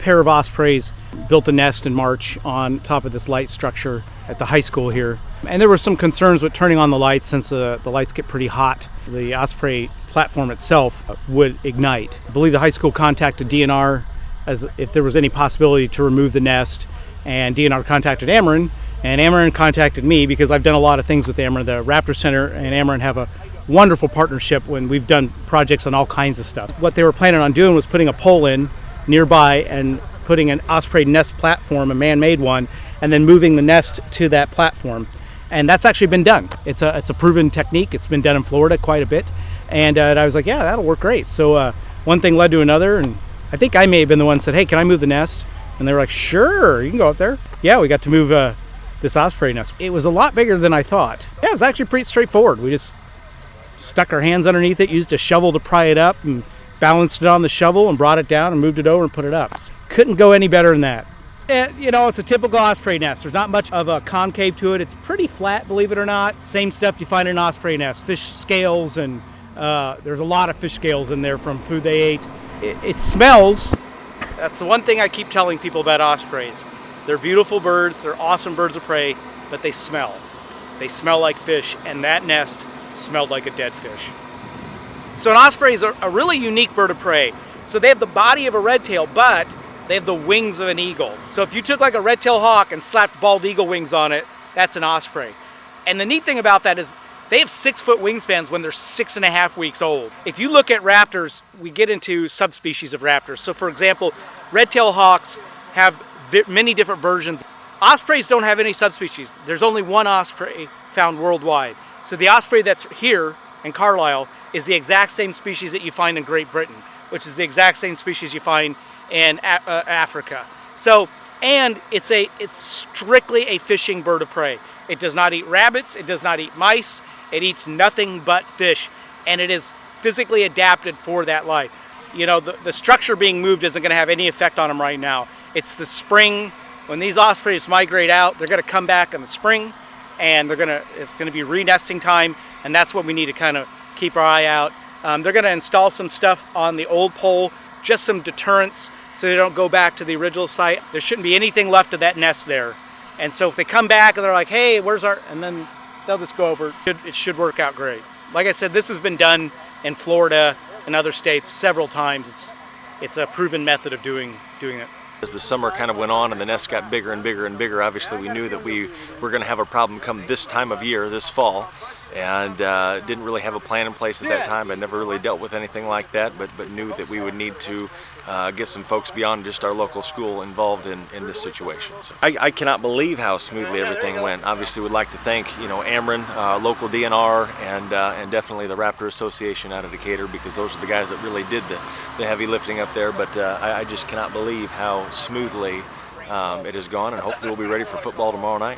pair of ospreys built a nest in March on top of this light structure at the high school here. And there were some concerns with turning on the lights since the lights get pretty hot. The Osprey platform itself would ignite. I believe the high school contacted DNR as if there was any possibility to remove the nest, and DNR contacted Ameren, and Ameren contacted me because I've done a lot of things with Ameren. The Raptor Center and Ameren have a wonderful partnership when we've done projects on all kinds of stuff. What they were planning on doing was putting a pole in nearby and putting an Osprey nest platform, a man-made one, and then moving the nest to that platform. And that's actually been done. It's a proven technique. It's been done in Florida quite a bit. And I was like, yeah, that'll work great. So one thing led to another, and I think I may have been the one that said, hey, can I move the nest? And they were like, sure, you can go up there. Yeah, we got to move this Osprey nest. It was a lot bigger than I thought. Yeah, it was actually pretty straightforward. We just stuck our hands underneath it, used a shovel to pry it up, and balanced it on the shovel and brought it down and moved it over and put it up. Couldn't go any better than that. It's a typical osprey nest. There's not much of a concave to it. It's pretty flat, believe it or not. Same stuff you find in an osprey nest. Fish scales, and there's a lot of fish scales in there from food they ate. It smells. That's the one thing I keep telling people about ospreys. They're beautiful birds. They're awesome birds of prey, but they smell. They smell like fish, and that nest smelled like a dead fish. So an osprey is a really unique bird of prey. So they have the body of a red tail, but they have the wings of an eagle. So if you took like a red-tailed hawk and slapped bald eagle wings on it, that's an osprey. And the neat thing about that is they have 6-foot wingspans when they're 6.5 weeks old. If you look at raptors, we get into subspecies of raptors. So for example, red-tailed hawks have many different versions. Ospreys don't have any subspecies. There's only one osprey found worldwide. So the osprey that's here in Carlyle is the exact same species that you find in Great Britain, which is the exact same species you find in Africa. So, and it's strictly a fishing bird of prey. It does not eat rabbits, it does not eat mice, it eats nothing but fish, and it is physically adapted for that life. You know, the structure being moved isn't going to have any effect on them right now. It's the spring. When these ospreys migrate out, they're going to come back in the spring, and it's going to be re-nesting time, and that's what we need to kind of keep our eye out. They're going to install some stuff on the old pole, just some deterrents so they don't go back to the original site. There shouldn't be anything left of that nest there. And so if they come back and they're like, hey, where's our, and then they'll just go over. It should work out great. Like I said, this has been done in Florida and other states several times. It's a proven method of doing it. As the summer kind of went on and the nest got bigger and bigger and bigger, obviously we knew that we were going to have a problem come this time of year, this fall, and didn't really have a plan in place at that time. I never really dealt with anything like that, but knew that we would need to get some folks beyond just our local school involved in this situation. So I cannot believe how smoothly everything went. Obviously would like to thank Ameren, local DNR, and definitely the Raptor Association out of Decatur, because those are the guys that really did the heavy lifting up there. But I just cannot believe how smoothly it has gone, and hopefully we'll be ready for football tomorrow night.